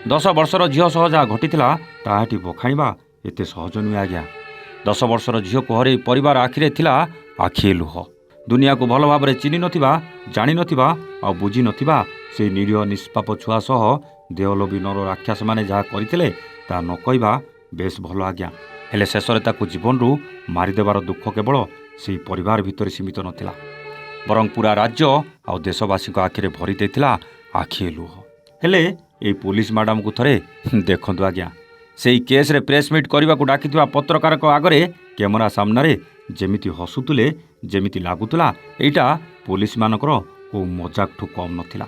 10 ବର୍ଷର ଝିଅ ସହ ଯାହା ଘଟିଥିଲା ତାହା ଏଠି ବଖାଣିବା ଏତେ ସହଜ ନୁହେଁ ଆଜ୍ଞା। 10 ବର୍ଷର ଝିଅକୁ ହରେଇ ପରିବାର ଆଖିରେ ଥିଲା ଆଖିଏ ଲୁହ। ଦୁନିଆକୁ ଭଲ ଭାବରେ ଚିହ୍ନି ନଥିବା, ଜାଣିନଥିବା ଆଉ ବୁଝି ନଥିବା ସେହି ନିରୀହ ନିଷ୍ପାପ ଛୁଆ ସହ ଦେହଲୋଭୀ ନର ରାକ୍ଷସମାନେ ଯାହା କରିଥିଲେ ତାହା ନ କହିବା ବେଶ ଭଲ ଆଜ୍ଞା। ହେଲେ ଶେଷରେ ତାକୁ ଜୀବନରୁ ମାରିଦେବାର ଦୁଃଖ କେବଳ ସେହି ପରିବାର ଭିତରେ ସୀମିତ ନଥିଲା, ବରଂ ପୁରା ରାଜ୍ୟ ଆଉ ଦେଶବାସୀଙ୍କ ଆଖିରେ ଭରି ଦେଇଥିଲା ଆଖିଏ ଲୁହ। ହେଲେ ଏଇ ପୋଲିସ ମ୍ୟାଡ଼ାମକୁ ଥରେ ଦେଖନ୍ତୁ ଆଜ୍ଞା। ସେଇ କେସ୍ରେ ପ୍ରେସ୍ ମିଟ୍ କରିବାକୁ ଡାକିଥିବା ପତ୍ରକାରଙ୍କ ଆଗରେ କ୍ୟାମେରା ସାମ୍ନାରେ ଯେମିତି ହସୁଥିଲେ, ଯେମିତି ଲାଗୁଥିଲା ଏଇଟା ପୋଲିସମାନଙ୍କର କେଉଁ ମଜାକଠୁ କମ୍ ନଥିଲା।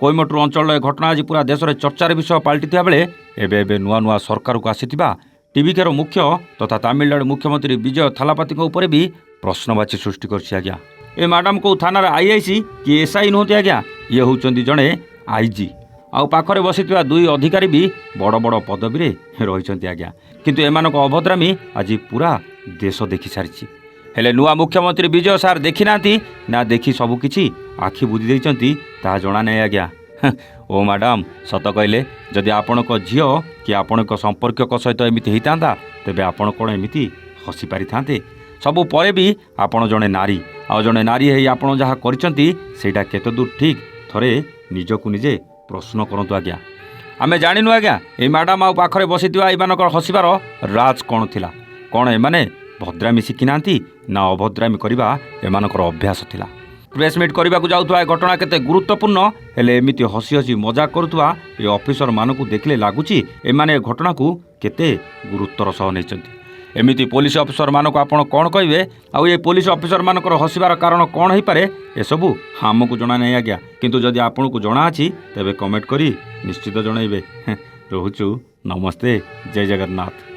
କୋଇମ୍ବାଟୁର ଅଞ୍ଚଳର ଏ ଘଟଣା ଆଜି ପୁରା ଦେଶରେ ଚର୍ଚ୍ଚାର ବିଷୟ ପାଲଟିଥିବା ବେଳେ ଏବେ ନୂଆ ନୂଆ ସରକାରକୁ ଆସିଥିବା ଟିଭିକେର ମୁଖ୍ୟ ତଥା ତାମିଲନାଡୁ ମୁଖ୍ୟମନ୍ତ୍ରୀ ବିଜୟ ଥାଲାପତିଙ୍କ ଉପରେ ବି ପ୍ରଶ୍ନବାଚୀ ସୃଷ୍ଟି କରିଛି ଆଜ୍ଞା। ଏ ମ୍ୟାଡ଼ାମ କେଉଁ ଥାନାର ଆଇଆଇସି କି ଏସ୍ଆଇ ନୁହନ୍ତି ଆଜ୍ଞା, ଇଏ ହେଉଛନ୍ତି ଜଣେ ଆଇଜି। ଆଉ ପାଖରେ ବସିଥିବା 2 ଅଧିକାରୀ ବି ବଡ଼ ବଡ଼ ପଦବୀରେ ରହିଛନ୍ତି ଆଜ୍ଞା। କିନ୍ତୁ ଏମାନଙ୍କ ଅଭଦ୍ରାମୀ ଆଜି ପୁରା ଦେଶ ଦେଖିସାରିଛି। ହେଲେ ନୂଆ ମୁଖ୍ୟମନ୍ତ୍ରୀ ବିଜୟ ସାର୍ ଦେଖିନାହାନ୍ତି ନା ଦେଖି ସବୁକିଛି ଆଖି ବୁଜି ଦେଇଛନ୍ତି ତାହା ଜଣା ନାହିଁ ଆଜ୍ଞା। ଓ ମ୍ୟାଡ଼ାମ, ସତ କହିଲେ ଯଦି ଆପଣଙ୍କ ଝିଅ କି ଆପଣଙ୍କ ସମ୍ପର୍କୀୟଙ୍କ ସହିତ ଏମିତି ହେଇଥାନ୍ତା ତେବେ ଆପଣ କ'ଣ ଏମିତି ହସି ପାରିଥାନ୍ତେ? ସବୁ ପରେ ବି ଆପଣ ଜଣେ ନାରୀ, ଆଉ ଜଣେ ନାରୀ ହେଇ ଆପଣ ଯାହା କରିଛନ୍ତି ସେଇଟା କେତେଦୂର ଠିକ୍ ଥରେ ନିଜକୁ ନିଜେ ପ୍ରଶ୍ନ କରନ୍ତୁ ଆଜ୍ଞା। ଆମେ ଜାଣିନୁ ଆଜ୍ଞା ଏଇ ମ୍ୟାଡ଼ାମ ଆଉ ପାଖରେ ବସିଥିବା ଏମାନଙ୍କର ହସିବାର ରାଜ କ'ଣ ଥିଲା। କ'ଣ ଏମାନେ ଭଦ୍ରାମୀ ଶିଖିନାହାନ୍ତି ନା ଅଭଦ୍ରାମୀ କରିବା ଏମାନଙ୍କର ଅଭ୍ୟାସ ଥିଲା? ପ୍ରେସ୍ ମିଟ୍ କରିବାକୁ ଯାଉଥିବା ଏ ଘଟଣା କେତେ ଗୁରୁତ୍ୱପୂର୍ଣ୍ଣ, ହେଲେ ଏମିତି ହସି ହସି ମଜାକ କରୁଥିବା ଏ ଅଫିସରମାନଙ୍କୁ ଦେଖିଲେ ଲାଗୁଛି ଏମାନେ ଏ ଘଟଣାକୁ କେତେ ଗୁରୁତ୍ୱର ସହ ନେଇଛନ୍ତି। ଏମିତି ପୋଲିସ ଅଫିସରମାନଙ୍କୁ ଆପଣ କ'ଣ କହିବେ? ଆଉ ଏ ପୋଲିସ ଅଫିସରମାନଙ୍କର ହସିବାର କାରଣ କ'ଣ ହେଇପାରେ ଏସବୁ ଆମକୁ ଜଣା ନାହିଁ ଆଜ୍ଞା। କିନ୍ତୁ ଯଦି ଆପଣଙ୍କୁ ଜଣା ଅଛି ତେବେ କମେଣ୍ଟ କରି ନିଶ୍ଚିତ ଜଣାଇବେ। ରହୁଛୁ, ନମସ୍ତେ, ଜୟ ଜଗନ୍ନାଥ।